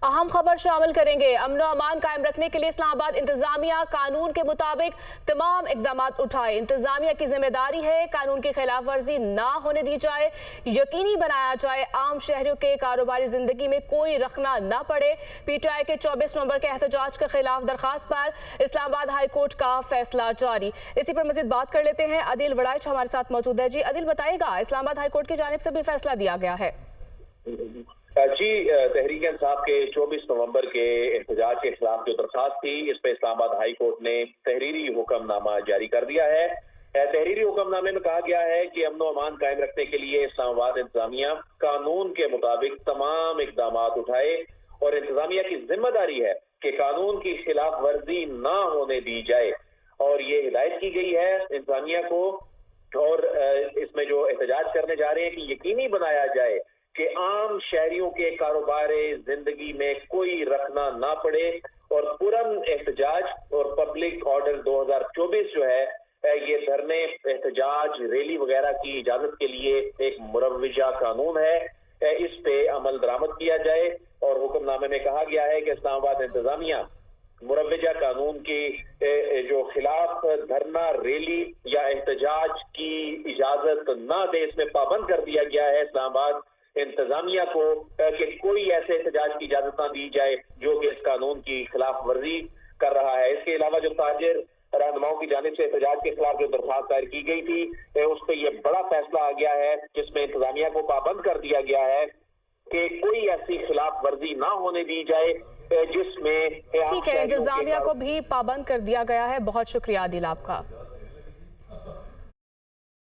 अहम खबर शामिल करेंगे। अमन व अमान कायम रखने के लिए इस्लामाबाद इंतजामिया कानून के मुताबिक तमाम इकदाम उठाए। इंतजामिया की जिम्मेदारी है कानून की खिलाफ वर्जी ना होने दी जाए, यकीनी बनाया जाए आम शहरियों के कारोबारी जिंदगी में कोई रखना ना पड़े। PTI के 24 नवंबर के एहतजाज के खिलाफ दरखास्त पर इस्लामाबाद हाई कोर्ट का फैसला जारी। इसी पर मजीद बात कर लेते हैं। आदिल वड़ाइच हमारे साथ मौजूद है। जी आदिल, बताइएगा, इस्लामाबाद हाई कोर्ट की जानिब से भी फैसला दिया गया है। जी, तहरीक इंसाफ के 24 नवंबर के एहतजाज के खिलाफ जो दरखास्त थी, इस पे इस्लामाबाद हाई कोर्ट ने तहरीरी हुक्मनामा जारी कर दिया है। तहरीरी हुक्मनामे में कहा गया है कि अमन व अमान कायम रखने के लिए इस्लामाबाद इंतजामिया कानून के मुताबिक तमाम इकदाम उठाए और इंतजामिया की जिम्मेदारी है कि कानून की खिलाफ वर्जी ना होने दी जाए। और ये हिदायत की गई है इंतजामिया को, और इसमें जो एहतजाज करने जा रहे हैं कि यकीनी बनाया जाए कि आम शहरियों के कारोबारी जिंदगी में कोई रखना ना पड़े। और पुरन एहतजाज और पब्लिक ऑर्डर 2024 जो है, ये धरने, एहतजाज, रैली वगैरह की इजाजत के लिए एक मुरव्वजा कानून है। इस पे अमल दरामद किया जाए। और हुक्मनामे में कहा गया है कि इस्लामाबाद इंतजामिया मुरव्वजा कानून की जो खिलाफ धरना, रैली या एहतजाज की इजाजत ना दे, इसमें पाबंद कर दिया गया है इस्लामाबाद इंतजामिया को कि कोई ऐसे एहतजाज की इजाजत ना दी जाए जो कि इस कानून की खिलाफ वर्जी कर रहा है। इसके अलावा जो ताजिर रहनुमाओं की जानिब से एहतजाज के खिलाफ जो दरखास्त दायर की गई थी, उस पर यह बड़ा फैसला आ गया है जिसमें इंतजामिया को पाबंद कर दिया गया है कि कोई ऐसी खिलाफ वर्जी ना होने दी जाए जिसमें, ठीक है, इंतजामिया को भी पाबंद कर दिया गया है। बहुत शुक्रिया आदिल आपका।